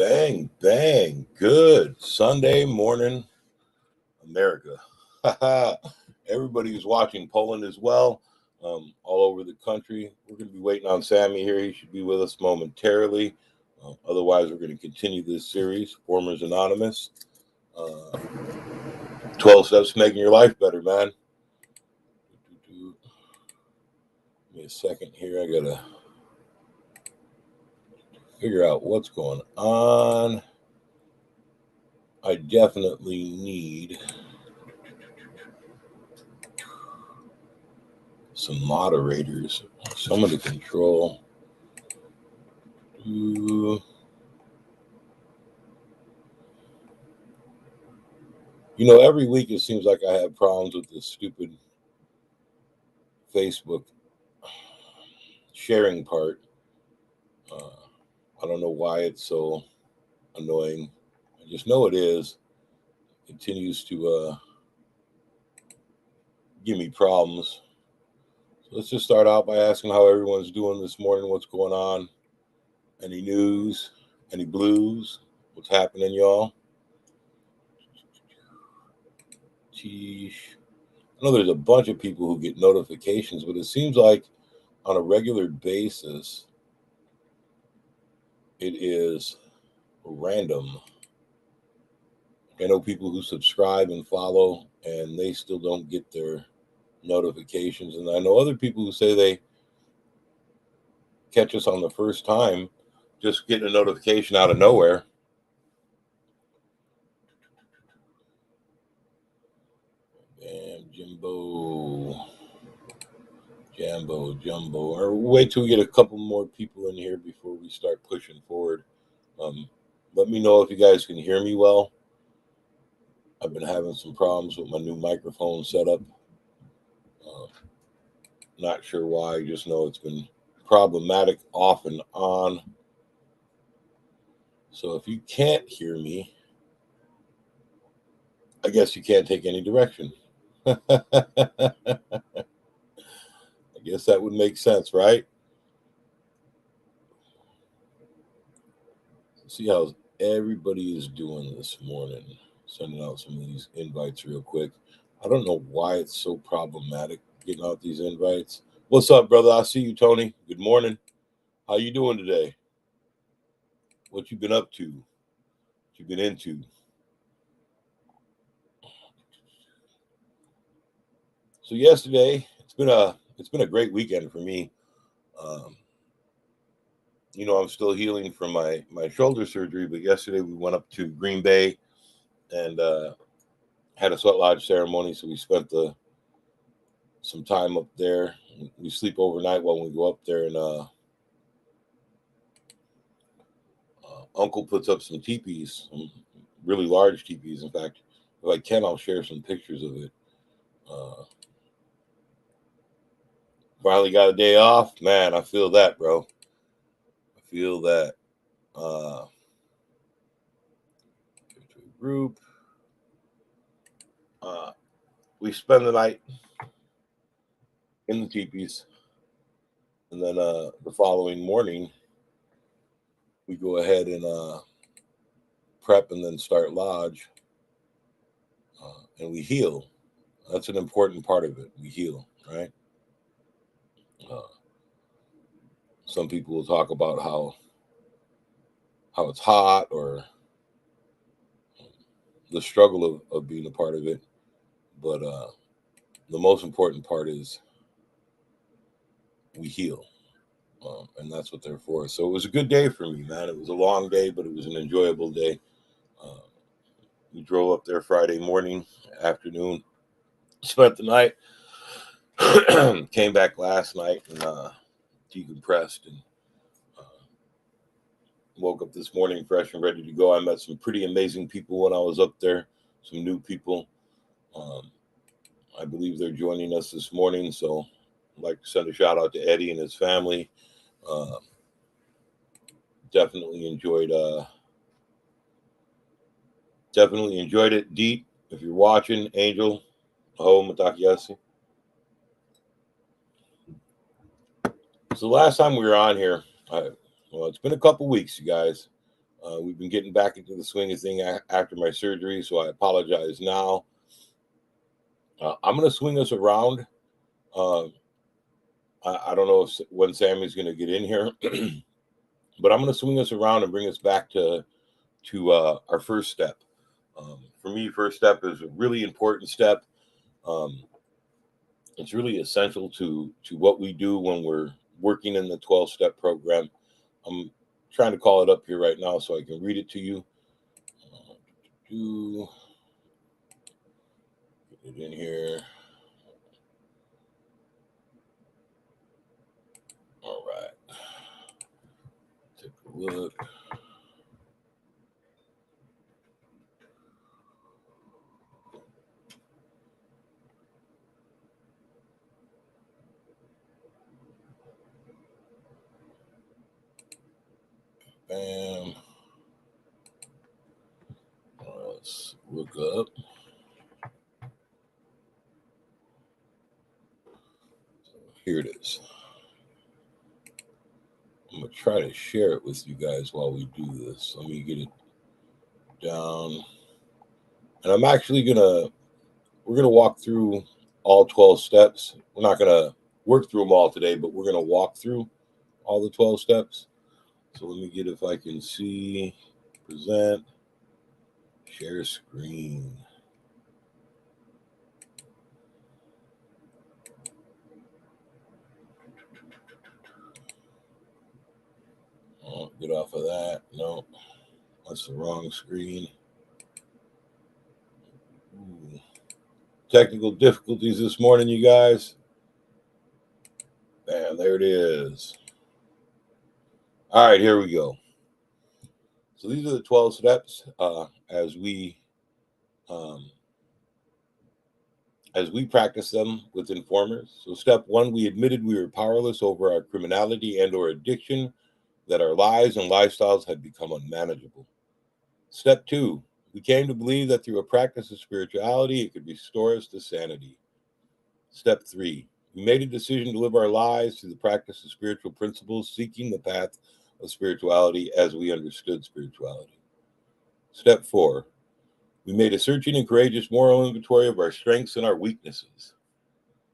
Bang, bang. Good Sunday morning, America. Everybody who's watching Poland as well, all over the country. We're going to be waiting on Sammy here. He should be with us momentarily. Otherwise, we're going to continue this series, Formers Anonymous. 12 steps to making your life better, man. Give me a second here. I got to figure out what's going on. I definitely need some moderators, some to control. Every week it seems like I have problems with this stupid Facebook sharing part. I don't know why it's so annoying. I just know it is. It continues to give me problems. So let's just start out by asking how everyone's doing this morning. What's going on? Any news? Any blues? What's happening, y'all? Sheesh. I know there's a bunch of people who get notifications, but it seems like on a regular basis, it is random. I know people who subscribe and follow, and they still don't get their notifications. And I know other people who say they catch us on the first time, just getting a notification out of nowhere. Damn, Jumbo. Or wait till we get a couple more people in here before we start pushing forward. Let me know if you guys can hear me well. I've been having some problems with my new microphone setup. Not sure why. Just know it's been problematic off and on. So if you can't hear me, I guess you can't take any direction. I guess that would make sense, right? Let's see how everybody is doing this morning. Sending out some of these invites real quick. I don't know why it's so problematic getting out these invites. What's up, brother? I see you, Tony. Good morning. How you doing today? What you been up to? What you been into? So yesterday, it's been a great weekend for me. I'm still healing from my shoulder surgery, but yesterday we went up to Green Bay and had a sweat lodge ceremony. So we spent some time up there. We sleep overnight while we go up there, and Uncle puts up some teepees, some really large teepees. In fact, if I can, I'll share some pictures of it. Finally got a day off. Man, I feel that, bro. I feel that. Group. We spend the night in the teepees, and then the following morning we go ahead and prep and then start lodge, and we heal. That's an important part of it. We heal, right? Some people will talk about how it's hot or the struggle of being a part of it, but the most important part is we heal, and that's what they're for. So it was a good day for me, man. It was a long day, but it was an enjoyable day. We drove up there Friday morning, afternoon, spent the night, came back last night and decompressed, and woke up this morning fresh and ready to go. I met some pretty amazing people when I was up there, some new people. I believe they're joining us this morning, so I'd like to send a shout out to Eddie and his family. Definitely enjoyed it. Deep, if you're watching, Angel, Ho Matakiasi. So the last time we were on here, it's been a couple weeks, you guys. We've been getting back into the swing of thing after my surgery, so I apologize now. I'm going to swing us around. Uh, I don't know when Sammy's going to get in here, but I'm going to swing us around and bring us back to our first step. For me, first step is a really important step. It's really essential to what we do when we're working in the 12-step program. I'm trying to call it up here right now so I can read it to you. Get it in here. All right. Take a look. Bam. Let's look up. Here it is. I'm going to try to share it with you guys while we do this. Let me get it down. And I'm actually we're going to walk through all 12 steps. We're not going to work through them all today, but we're going to walk through all the 12 steps. So let me get if I can see, present, share screen. Oh, get off of that. No, that's the wrong screen. Ooh. Technical difficulties this morning, you guys. Bam, there it is. All right, here we go. So these are the 12 steps as we practice them with informers. So step 1, we admitted we were powerless over our criminality and or addiction, that our lives and lifestyles had become unmanageable. Step 2, we came to believe that through a practice of spirituality, it could restore us to sanity. Step 3, we made a decision to live our lives through the practice of spiritual principles, seeking the path of spirituality as we understood spirituality. Step 4, we made a searching and courageous moral inventory of our strengths and our weaknesses.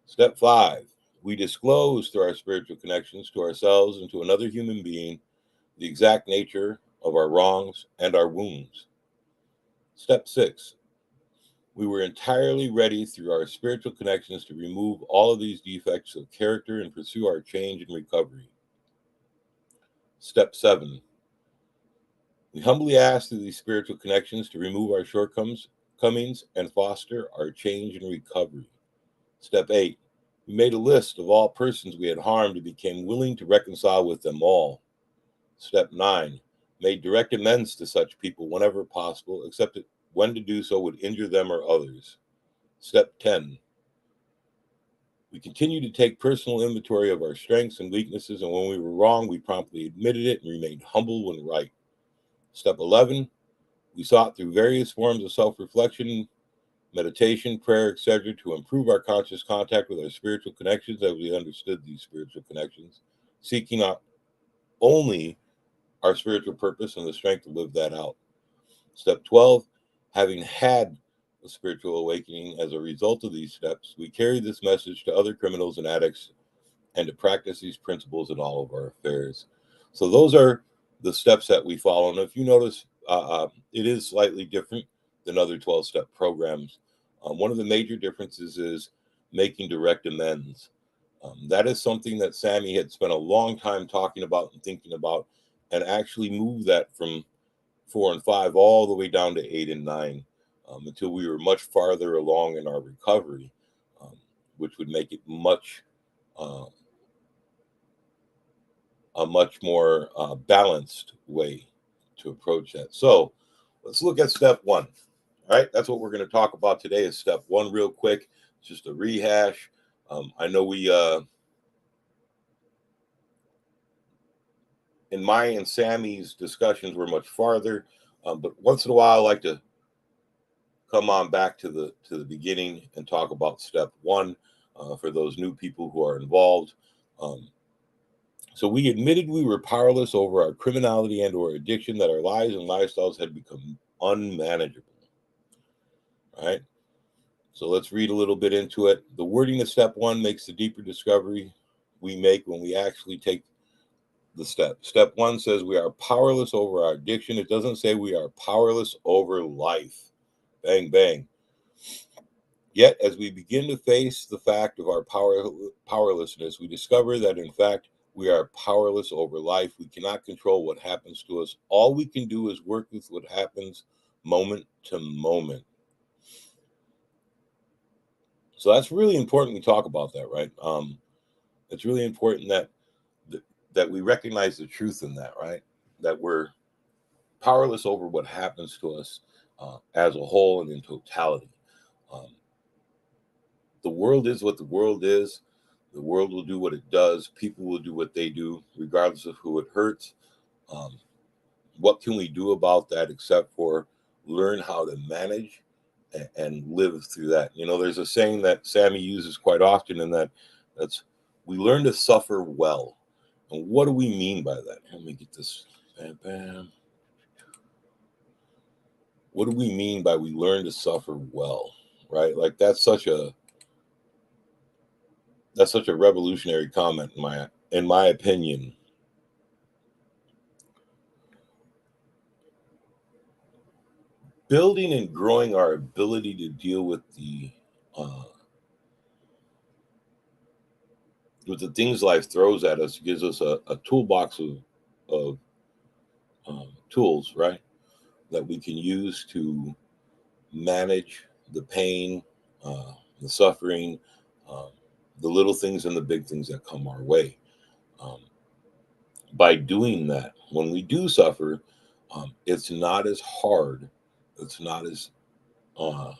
Step 5, we disclosed through our spiritual connections to ourselves and to another human being the exact nature of our wrongs and our wounds. Step 6, we were entirely ready through our spiritual connections to remove all of these defects of character and pursue our change and recovery. Step 7, we humbly ask through these spiritual connections to remove our shortcomings and foster our change and recovery. Step 8, we made a list of all persons we had harmed and became willing to reconcile with them all. Step 9, made direct amends to such people whenever possible, except that when to do so would injure them or others. Step 10, we continue to take personal inventory of our strengths and weaknesses, and when we were wrong, we promptly admitted it and remained humble when right. Step 11, we sought through various forms of self-reflection, meditation, prayer, etc., to improve our conscious contact with our spiritual connections as we understood these spiritual connections, seeking out only our spiritual purpose and the strength to live that out. Step 12, having had a spiritual awakening as a result of these steps, we carry this message to other criminals and addicts and to practice these principles in all of our affairs. So those are the steps that we follow. And if you notice, it is slightly different than other 12-step programs. One of the major differences is making direct amends. That is something that Sammy had spent a long time talking about and thinking about, and actually moved that from 4 and 5 all the way down to 8 and 9 until we were much farther along in our recovery, which would make it a much more balanced way to approach that. So let's look at step 1. All right, that's what we're going to talk about today is step 1 real quick. It's just a rehash. I know we in my and Sammy's discussions were much farther, but once in a while I like to come on back to the beginning and talk about step 1 for those new people who are involved. So we admitted we were powerless over our criminality and or addiction, that our lives and lifestyles had become unmanageable. All right. So let's read a little bit into it. The wording of step one makes the deeper discovery we make when we actually take the step. Step one says we are powerless over our addiction. It doesn't say we are powerless over life. Bang, bang. Yet, as we begin to face the fact of our powerlessness, we discover that in fact we are powerless over life. We cannot control what happens to us. All we can do is work with what happens moment to moment. So that's really important. We talk about that, right? It's really important that we recognize the truth in that, right? That we're powerless over what happens to us as a whole and in totality. Um, the world is what the world is. The world will do what it does. People will do what they do, regardless of who it hurts. Um, what can we do about that except for learn how to manage and live through that? You know, there's a saying that Sammy uses quite often, and that's we learn to suffer well. And what do we mean by that? Let me get this. Bam, bam. What do we mean by we learn to suffer well? Right? Like that's such a revolutionary comment in my opinion. Building and growing our ability to deal uh, with the things life throws at us gives us a toolbox of tools, right, that we can use to manage the pain, the suffering, uh, the little things and the big things that come our way. Um, by doing that, when we do suffer, it's not as hard, it's not as uh,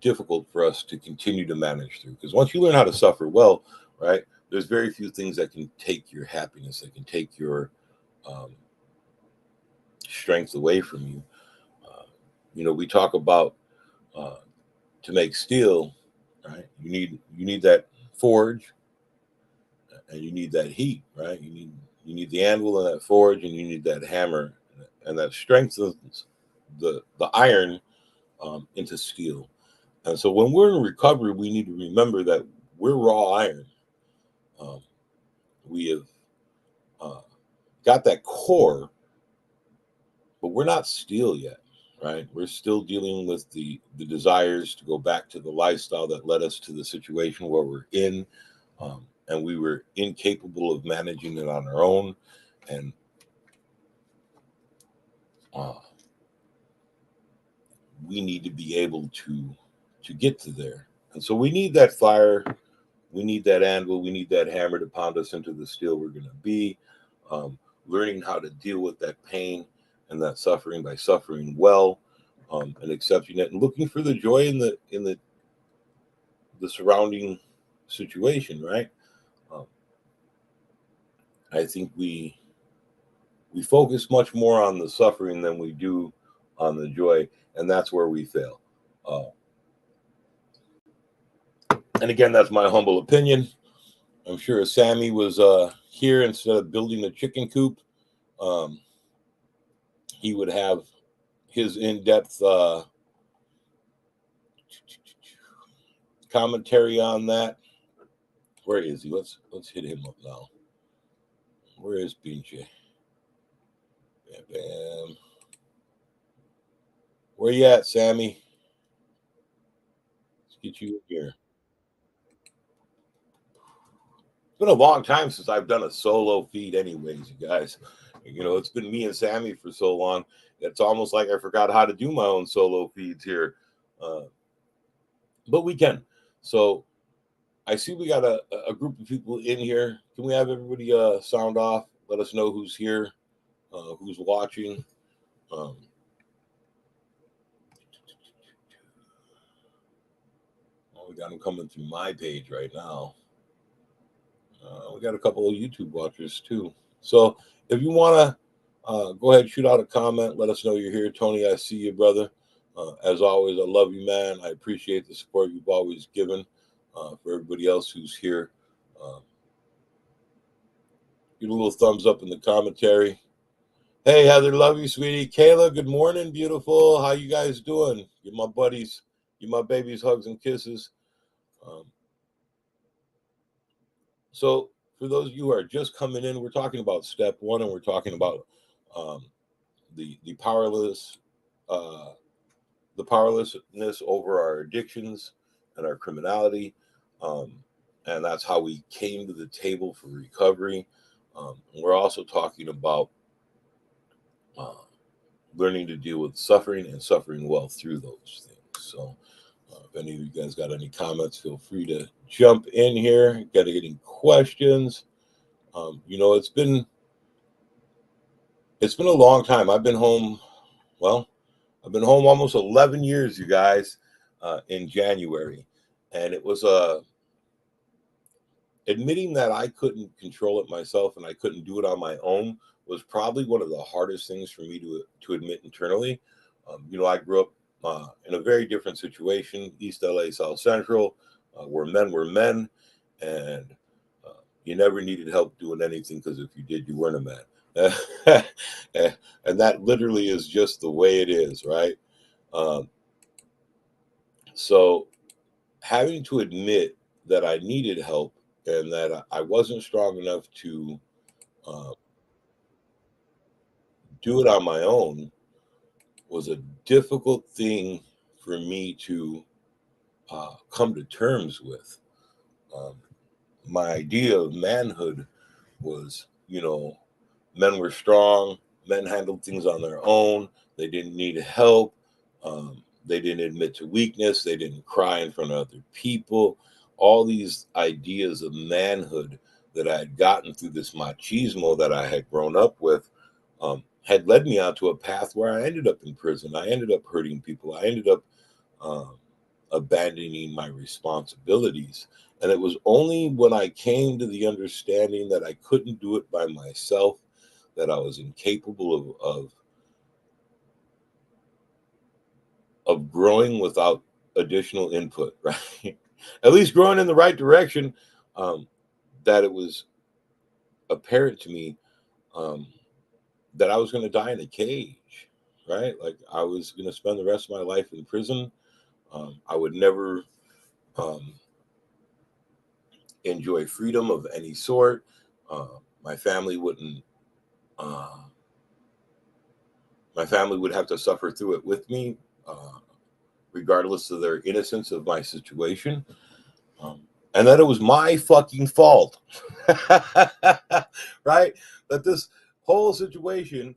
difficult for us to continue to manage through. Because once you learn how to suffer well, right, there's very few things that can take your happiness, that can take your um, strength away from you. Uh, we talk about uh, to make steel, right? You need that forge, and you need that heat, right? You need the anvil and that forge, and you need that hammer, and that strengthens the iron into steel. And so when we're in recovery, we need to remember that we're raw iron. Um, we have uh, got that core, but we're not steel yet, right? We're still dealing with the desires to go back to the lifestyle that led us to the situation where we're in, and we were incapable of managing it on our own, and uh, we need to be able to get to there. And so we need that fire, we need that anvil, we need that hammer to pound us into the steel we're going to be. Um, Learning how to deal with that pain and that suffering by suffering well, and accepting it and looking for the joy in the surrounding situation. Right? Um, I think we focus much more on the suffering than we do on the joy, and that's where we fail. Uh, and again, that's my humble opinion. I'm sure if Sammy was here instead of building a chicken coop, um, he would have his in-depth commentary on that. Where is he? Let's hit him up now. Where is Pinche? Bam, bam. Where you at, Sammy? Let's get you in here. It's been a long time since I've done a solo feed, anyways, you guys. It's been me and Sammy for so long. It's almost like I forgot how to do my own solo feeds here. Uh, but we can. So I see we got a group of people in here. Can we have everybody sound off? Let us know who's here, who's watching. Um, we got them coming through my page right now. We got a couple of YouTube watchers too. So if you want to go ahead, shoot out a comment. Let us know you're here. Tony, I see you, brother. As always, I love you, man. I appreciate the support you've always given. For everybody else who's here, uh, Get a little thumbs up in the commentary. Hey, Heather, love you, sweetie. Kayla, good morning, beautiful. How you guys doing? You my buddies, you my babies, hugs and kisses. Um, so, for those of you who are just coming in, we're talking about step one, and we're talking about um, the uh, the powerlessness over our addictions and our criminality, um, and that's how we came to the table for recovery. We're also talking about uh, learning to deal with suffering and suffering well through those things. So, if any of you guys got any comments, feel free to jump in here. Got any questions? It's been a long time. I've been home. Well, I've been home almost 11 years, you guys, in January, and it was admitting that I couldn't control it myself and I couldn't do it on my own was probably one of the hardest things for me to admit internally. I grew up in a very different situation, East LA, South Central, where men were men, and you never needed help doing anything because if you did, you weren't a man. And that literally is just the way it is, right? Um, so having to admit that I needed help and that I wasn't strong enough to uh, do it on my own was a difficult thing for me to come to terms with. Um, my idea of manhood was, men were strong, men handled things on their own, they didn't need help, they didn't admit to weakness, they didn't cry in front of other people. All these ideas of manhood that I had gotten through this machismo that I had grown up with had led me onto a path where I ended up in prison. I ended up hurting people. I ended up um, abandoning my responsibilities. And it was only when I came to the understanding that I couldn't do it by myself, that I was incapable of growing without additional input, right? At least growing in the right direction, um, that it was apparent to me um, that I was going to die in a cage, right? Like I was going to spend the rest of my life in prison. I would never um, enjoy freedom of any sort. My family wouldn't. Uh, my family would have to suffer through it with me, uh, regardless of their innocence of my situation, and that it was my fucking fault, right? That this whole situation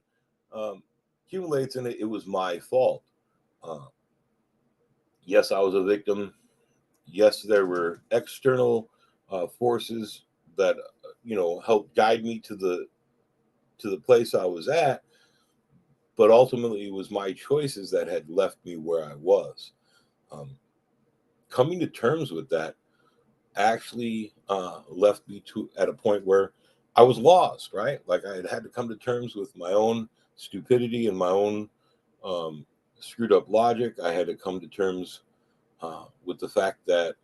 accumulates, and it was my fault. Uh, yes, I was a victim. Yes, there were external forces that helped guide me to the place I was at, but ultimately it was my choices that had left me where I was. Um, Coming to terms with that actually left me to at a point where I was lost, right? Like I had to come to terms with my own stupidity and my own um, screwed up logic. I had to come to terms with the fact that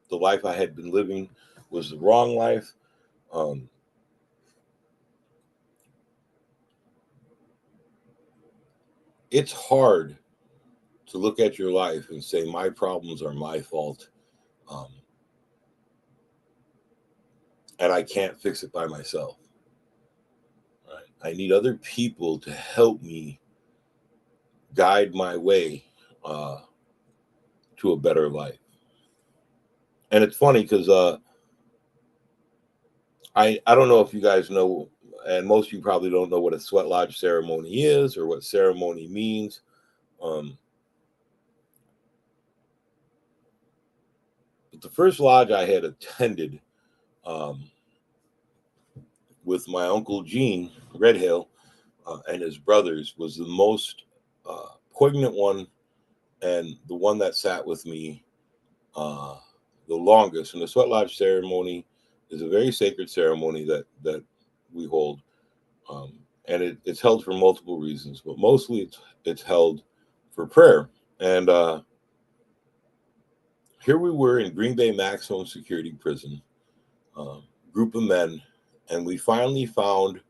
the life I had been living was the wrong life. Um, it's hard to look at your life and say, my problems are my fault. Um, and I can't fix it by myself. Right? I need other people to help me guide my way uh, to a better life. And it's funny because I don't know if you guys know, and most of you probably don't know what a sweat lodge ceremony is or what ceremony means. Um, but the first lodge I had attended um, with my uncle Gene Redhill and his brothers was the most poignant one and the one that sat with me uh, the longest. And the sweat lodge ceremony is a very sacred ceremony that we hold, and it's held for multiple reasons, but mostly it's held for prayer. And here we were in Green Bay Maximum Security Prison, uh, group of men, And we finally found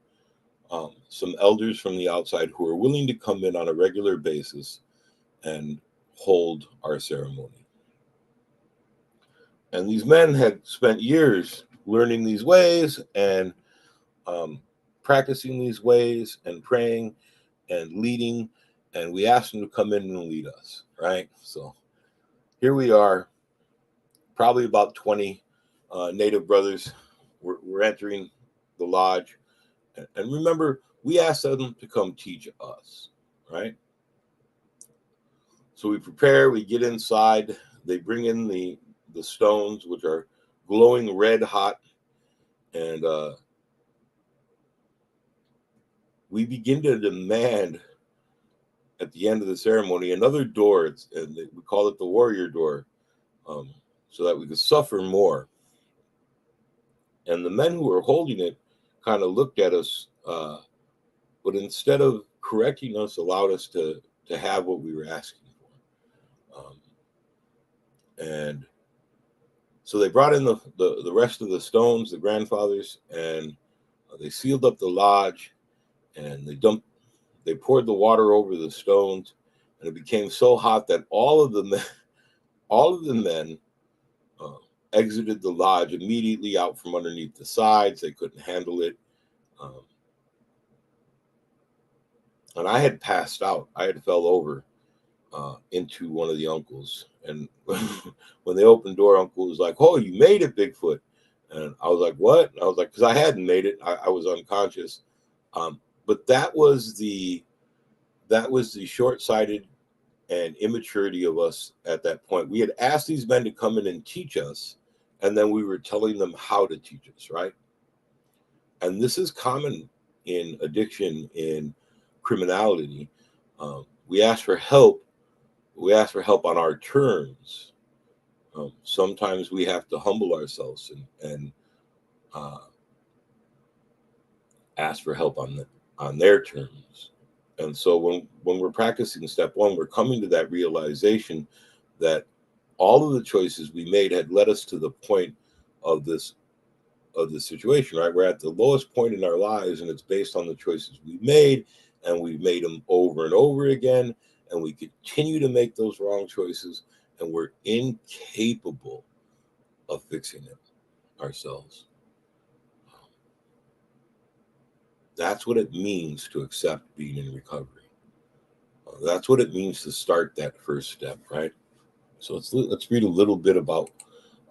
some elders from the outside who are willing to come in on a regular basis and hold our ceremony. And these men had spent years learning these ways and um, practicing these ways and praying and leading. And we asked them to come in and lead us, right? So here we are, probably about 20 native brothers. We're entering the lodge. And remember, we asked them to come teach us, right? So we prepare, we get inside. They bring in the stones, which are glowing red hot. And we begin to demand at the end of the ceremony another door. And we call it the warrior door, so that we could suffer more. And the men who were holding it kind of looked at us, but instead of correcting us, allowed us to have what we were asking for. And so they brought in the rest of the stones, the grandfathers, and they sealed up the lodge, and they poured the water over the stones, and it became so hot that all of the men uh, exited the lodge immediately out from underneath the sides. They couldn't handle it. Um, and I had passed out. I had fell over into one of the uncles. And when they opened the door, Uncle was like, "Oh, you made it, Bigfoot." And I was like, "What?" And I was like, "Because I hadn't made it. I was unconscious." But that was the short-sighted and immaturity of us at that point. We had asked these men to come in and teach us, and then we were telling them how to teach us, right? And this is common in addiction, in criminality. We ask for help. We ask for help on our terms. Sometimes we have to humble ourselves and uh, ask for help on their terms. And so when we're practicing step one, we're coming to that realization that all of the choices we made had led us to the point of this situation, right? We're at the lowest point in our lives, and it's based on the choices we made, and we've made them over and over again, and we continue to make those wrong choices, and we're incapable of fixing it ourselves. That's what it means to accept being in recovery. That's what it means to start that first step, right? So let's read a little bit about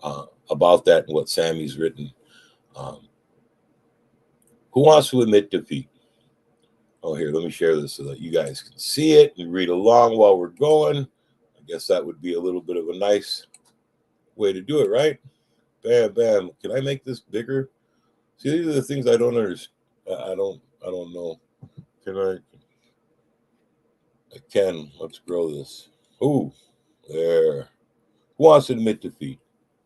that and what Sammy's written. Um, who wants to admit defeat? Oh, here, let me share this so that you guys can see it and read along while we're going. I guess that would be a little bit of a nice way to do it, right? Bam, bam. Can I make this bigger? See, these are the things I don't understand. I don't know. Can I? I can. Let's grow this. Ooh, there. Who wants to admit defeat?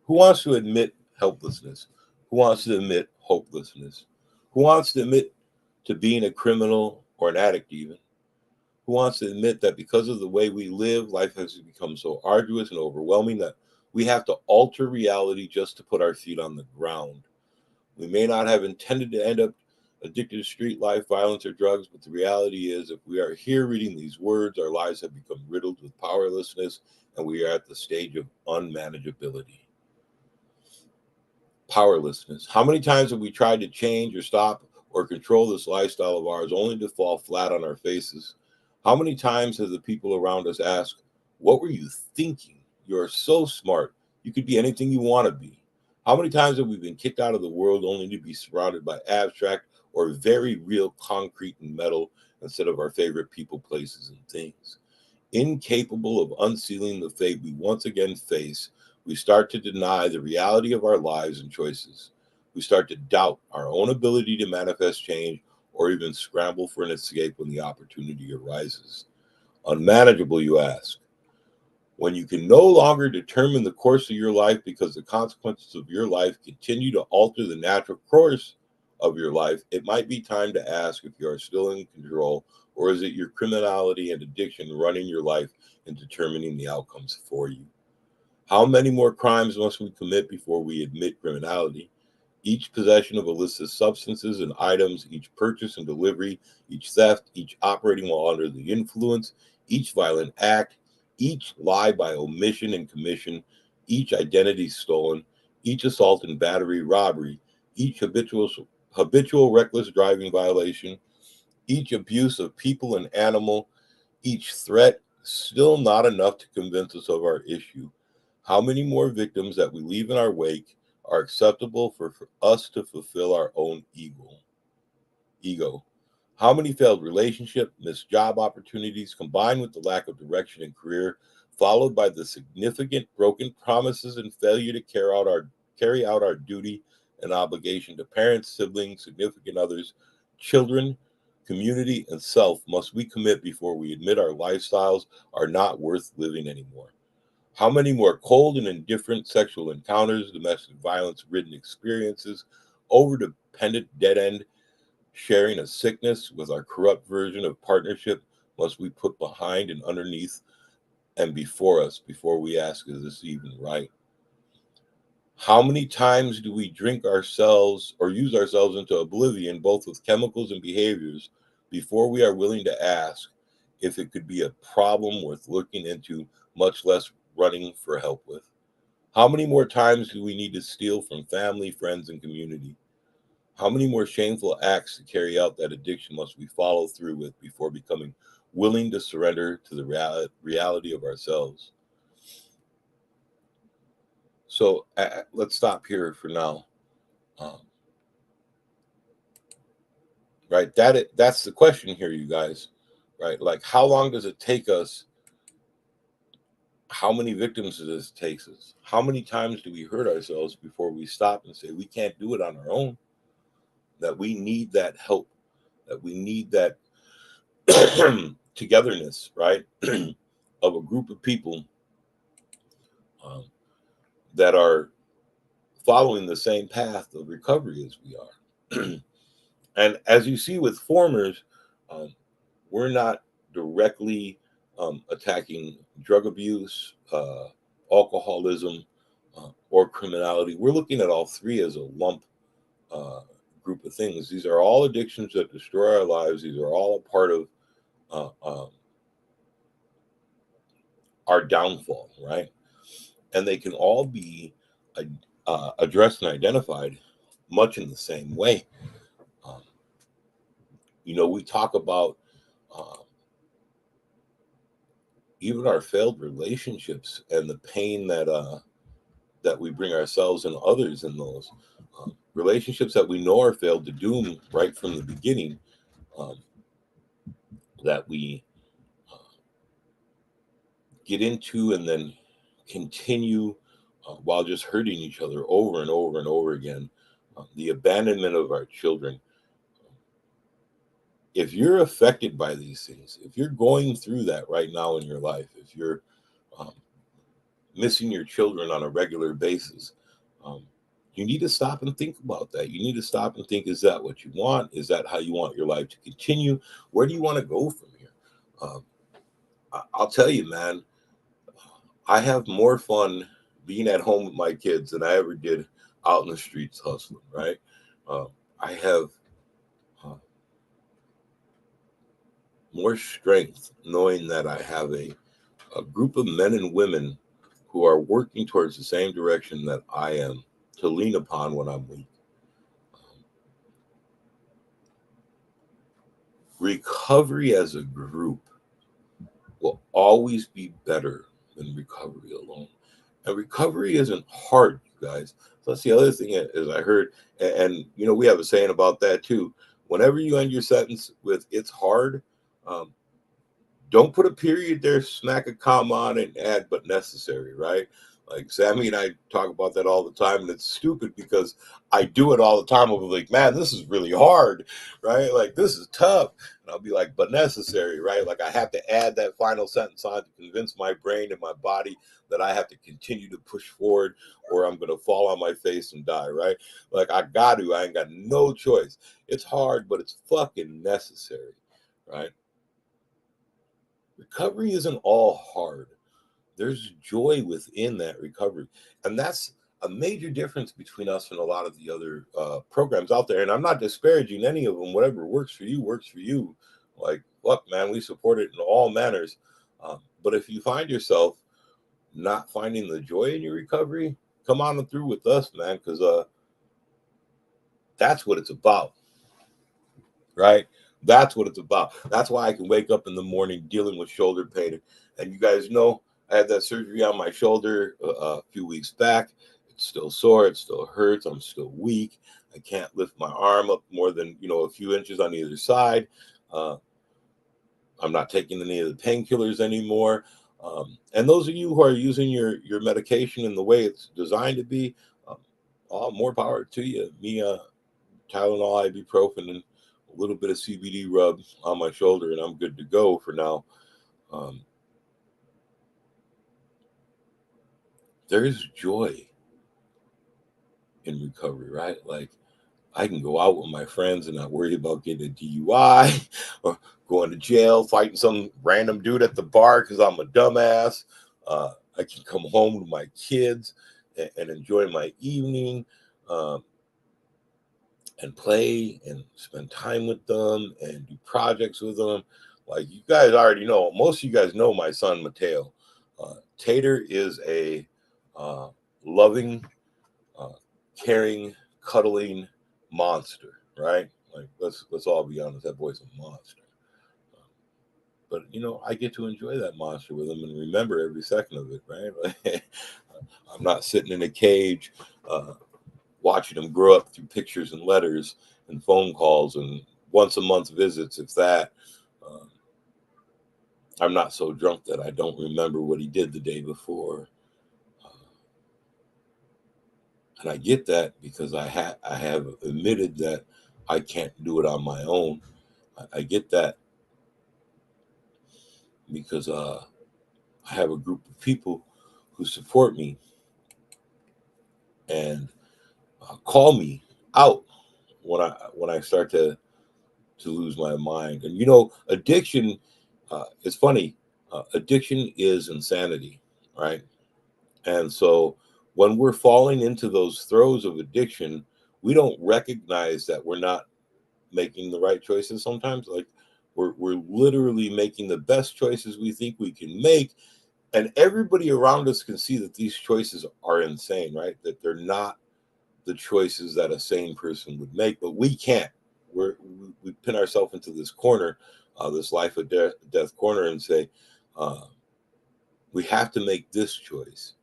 Who wants to admit helplessness? Who wants to admit hopelessness? Who wants to admit to being a criminal or an addict, even? Who wants to admit that because of the way we live, life has become so arduous and overwhelming that we have to alter reality just to put our feet on the ground? We may not have intended to end up addicted to street life, violence, or drugs, but the reality is, if we are here reading these words, our lives have become riddled with powerlessness, and we are at the stage of unmanageability. Powerlessness. How many times have we tried to change or stop or control this lifestyle of ours only to fall flat on our faces? How many times have the people around us asked, "What were you thinking? You are so smart. You could be anything you want to be." How many times have we been kicked out of the world only to be surrounded by abstract or very real concrete and metal instead of our favorite people, places, and things? Incapable of unsealing the fate we once again face, we start to deny the reality of our lives and choices. We start to doubt our own ability to manifest change or even scramble for an escape when the opportunity arises. Unmanageable, you ask? When you can no longer determine the course of your life because the consequences of your life continue to alter the natural course of your life, it might be time to ask if you are still in control, or is it your criminality and addiction running your life and determining the outcomes for you? How many more crimes must we commit before we admit criminality? Each possession of illicit substances and items, each purchase and delivery, each theft, each operating while under the influence, each violent act, each lie by omission and commission, each identity stolen, each assault and battery robbery, each habitual reckless driving violation, each abuse of people and animal, each threat, still not enough to convince us of our issue. How many more victims that we leave in our wake are acceptable for us to fulfill our own ego? How many failed relationship, missed job opportunities, combined with the lack of direction in career, followed by the significant broken promises and failure to carry out our duty and obligation to parents, siblings, significant others, children, community, and self must we commit before we admit our lifestyles are not worth living anymore? How many more cold and indifferent sexual encounters, domestic violence ridden experiences, over dependent dead end sharing a sickness with our corrupt version of partnership must we put behind and underneath and before us before we ask, is this even right? How many times do we drink ourselves or use ourselves into oblivion, both with chemicals and behaviors, before we are willing to ask if it could be a problem worth looking into, much less running for help with? How many more times do we need to steal from family, friends, and community? How many more shameful acts to carry out that addiction must we follow through with before becoming willing to surrender to the reality of ourselves? So let's stop here for now. Um, right, that's the question here, you guys. Right, like how long does it take us? How many victims does this take us? How many times do we hurt ourselves before we stop and say we can't do it on our own? That we need that help. That we need that togetherness, right, of a group of people um, that are following the same path of recovery as we are. And as you see with formers, um, we're not directly attacking drug abuse, alcoholism, or criminality. We're looking at all three as a lump uh, group of things. These are all addictions that destroy our lives. These are all a part of uh, um, our downfall, right? And they can all be addressed and identified much in the same way. Um, we talk about uh, even our failed relationships and the pain that we bring ourselves and others in those relationships that we know are failed to doom right from the beginning. Um, that we get into and then continue while just hurting each other over and over and over again. The abandonment of our children. If you're affected by these things, if you're going through that right now in your life, if you're um, missing your children on a regular basis, um, you need to stop and think about that. You need to stop and think, is that what you want? Is that how you want your life to continue? Where do you want to go from here? Um, I'll tell you, man, I have more fun being at home with my kids than I ever did out in the streets hustling, right? Uh, I have uh, more strength knowing that I have a group of men and women who are working towards the same direction that I am to lean upon when I'm weak. Recovery as a group will always be better than recovery alone. And recovery isn't hard, you guys. So that's the other thing is I heard, and we have a saying about that too. Whenever you end your sentence with "it's hard," um, don't put a period there, smack a comma on it, and add "but necessary," right? Like Sammy and I talk about that all the time, and it's stupid because I do it all the time. I'll be like, man, this is really hard, right? Like, this is tough. And I'll be like, but necessary, right? Like, I have to add that final sentence on to convince my brain and my body that I have to continue to push forward or I'm going to fall on my face and die, right? Like, I ain't got no choice. It's hard, but it's fucking necessary, right? Recovery isn't all hard. There's joy within that recovery. And that's a major difference between us and a lot of the other programs out there. And I'm not disparaging any of them. Whatever works for you works for you. Like, look, man, we support it in all manners. But if you find yourself not finding the joy in your recovery, come on through with us, man, because that's what it's about, right? That's what it's about. That's why I can wake up in the morning dealing with shoulder pain. And you guys know I had that surgery on my shoulder a few weeks back. It's still sore. It still hurts. I'm still weak. I can't lift my arm up more than a few inches on either side. Uh, I'm not taking any of the painkillers anymore. And those of you who are using your medication in the way it's designed to be, um, all more power to you. Me, Tylenol, ibuprofen, and a little bit of CBD rub on my shoulder, and I'm good to go for now. Um, there is joy in recovery, right? Like, I can go out with my friends and not worry about getting a DUI or going to jail, fighting some random dude at the bar because I'm a dumbass. I can come home to my kids and enjoy my evening. Um, and play and spend time with them and do projects with them. Like, you guys already know, most of you guys know my son Mateo. Tater is a uh, loving, uh, caring, cuddling monster, right? Like, let's all be honest, that boy's a monster. But I get to enjoy that monster with him and remember every second of it, right? Like, I'm not sitting in a cage. Watching them grow up through pictures and letters and phone calls and once a month visits, if that. Um, I'm not so drunk that I don't remember what he did the day before. Uh, and I get that because I have admitted that I can't do it on my own. I get that because I have a group of people who support me and call me out when I start to lose my mind. And addiction, it's funny. Addiction is insanity, right? And so when we're falling into those throes of addiction, we don't recognize that we're not making the right choices sometimes. Like, we're literally making the best choices we think we can make. And everybody around us can see that these choices are insane, right? That they're not the choices that a sane person would make, but we can't. We pin ourselves into this corner, this life or death corner, and say uh, we have to make this choice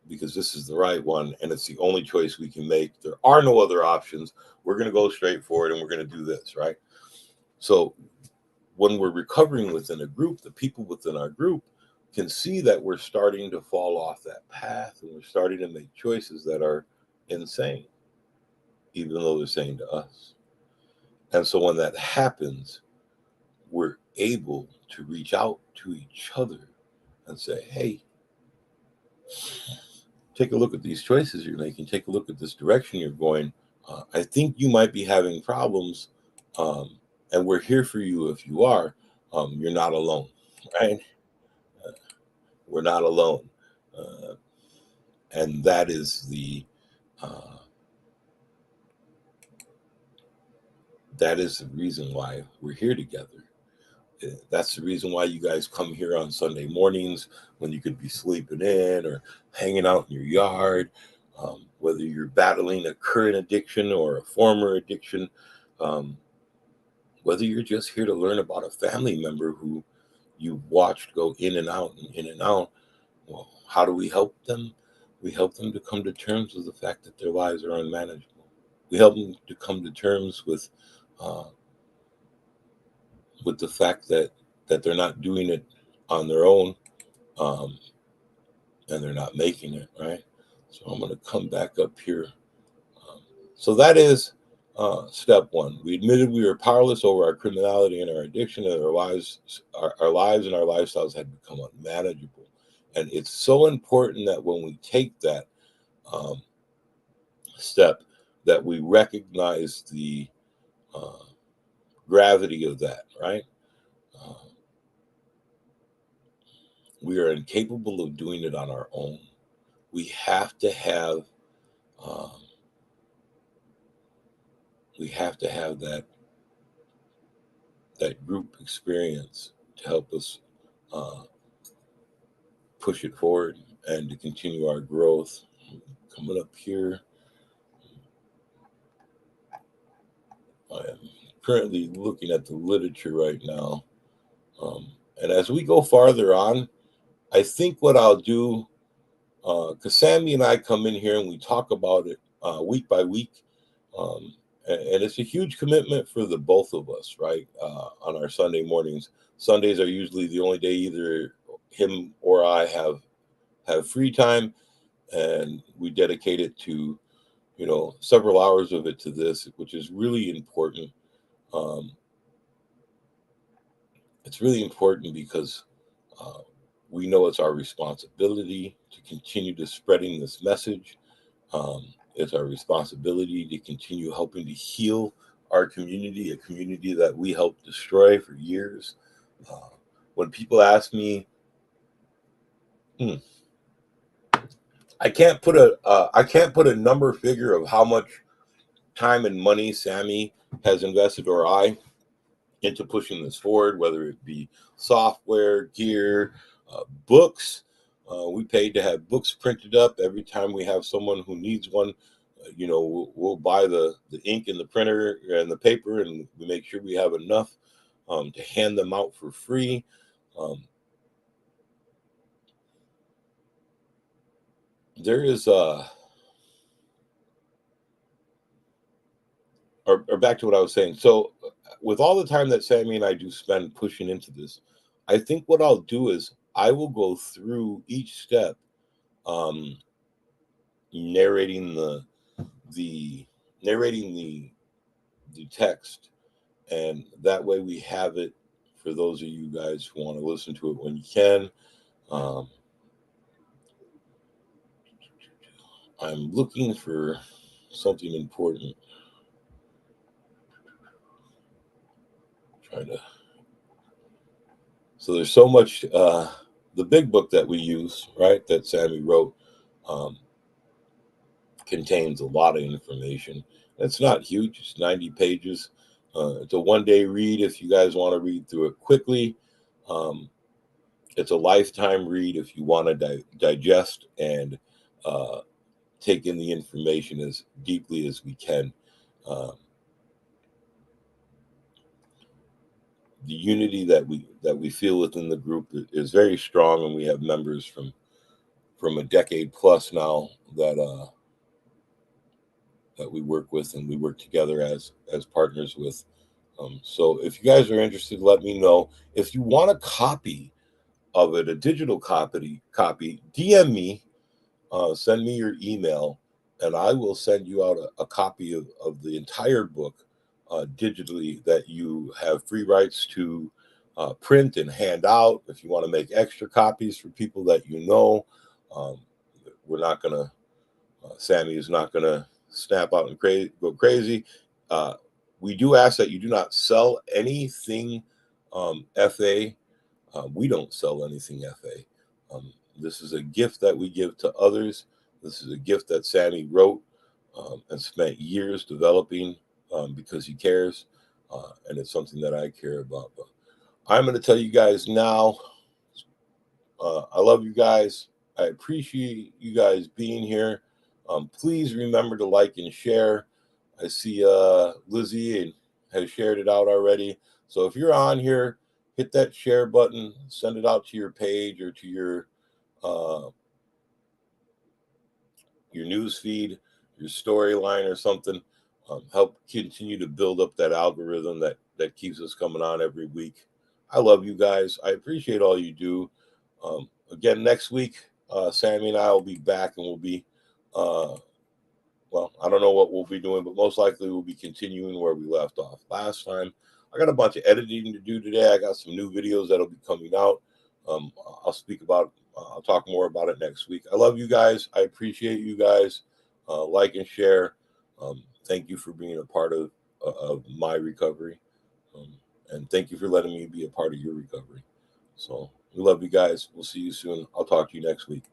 because this is the right one, and it's the only choice we can make. There are no other options. We're going to go straight forward, and we're going to do this, right? So when we're recovering within a group, the people within our group can see that we're starting to fall off that path, and we're starting to make choices that are insane, even though they're sane to us. And so when that happens, we're able to reach out to each other and say, hey, take a look at these choices you're making. Take a look at this direction you're going. I think you might be having problems, um, and we're here for you if you are. You're not alone, right? Uh, we're not alone. Uh, and uh, that is the reason why we're here together. That's the reason why you guys come here on Sunday mornings when you could be sleeping in or hanging out in your yard. Whether you're battling a current addiction or a former addiction, um, whether you're just here to learn about a family member who you watched go in and out and in and out, well, how do we help them? We help them to come to terms with the fact that their lives are unmanageable. We help them to come to terms uh, with the fact that they're not doing it on their own, um, and they're not making it right. So I'm going to come back up here. Um, so that is step one. We admitted we were powerless over our criminality and our addiction, and our lives and our lifestyles had become unmanageable. And it's so important that when we take that um, step, that we recognize the uh, gravity of that. Right? Uh, we are incapable of doing it on our own. We have to have Um, we have to have that group experience to help us uh, push it forward and to continue our growth. Coming up here, I am currently looking at the literature right now. And as we go farther on, I think what I'll do, because Sammy and I come in here and we talk about it week by week. Um, and it's a huge commitment for the both of us, right? On our Sunday mornings. Sundays are usually the only day either him or I have free time, and we dedicate it to, several hours of it to this, which is really important. Um, it's really important because uh, we know it's our responsibility to continue to spreading this message. It's our responsibility to continue helping to heal our community, a community that we helped destroy for years. Uh, when people ask me, hmm, I can't put a number figure of how much time and money Sammy has invested or I into pushing this forward, whether it be software, gear, books. We paid to have books printed up every time we have someone who needs one. We'll buy the ink and the printer and the paper, and we make sure we have enough to hand them out for free. Um, there is or back to what I was saying. So, with all the time that Sammy and I do spend pushing into this, I think what I'll do is I will go through each step, um, narrating the narrating the text, and that way we have it for those of you guys who want to listen to it when you can. Um, I'm looking for something important. Trying to. So there's so much. The big book that we use, right, that Sammy wrote, um, contains a lot of information. It's not huge. It's 90 pages. It's a one-day read if you guys want to read through it quickly. Um, it's a lifetime read if you want to digest and uh, take in the information as deeply as we can. Um, the unity that we feel within the group is very strong, and we have members from a decade plus now that we work with and we work together as partners with. So if you guys are interested, let me know. If you want a copy of it, a digital copy, DM me, send me your email, and I will send you out a copy of the entire book digitally that you have free rights to print and hand out. If you want to make extra copies for people that you know, um, we're not going to, Sammy is not going to snap out and go crazy. Uh, we do ask that you do not sell anything FA. We don't sell anything FA. This is a gift that we give to others. This is a gift that Sammy wrote and spent years developing because he cares. And it's something that I care about. But I'm going to tell you guys now, I love you guys. I appreciate you guys being here. Please remember to like and share. I see Lizzie and has shared it out already. So if you're on here, hit that share button, send it out to your page or to uh, your news feed, your storyline or something. Help continue to build up that algorithm that keeps us coming on every week. I love you guys. I appreciate all you do. Again, next week, Sammy and I will be back, and we'll be, well, I don't know what we'll be doing, but most likely we'll be continuing where we left off last time. I got a bunch of editing to do today. I got some new videos that'll be coming out. Um, I'll speak about, I'll talk more about it next week. I love you guys. I appreciate you guys. Like and share. Thank you for being a part of my recovery. Um, and thank you for letting me be a part of your recovery. So we love you guys. We'll see you soon. I'll talk to you next week.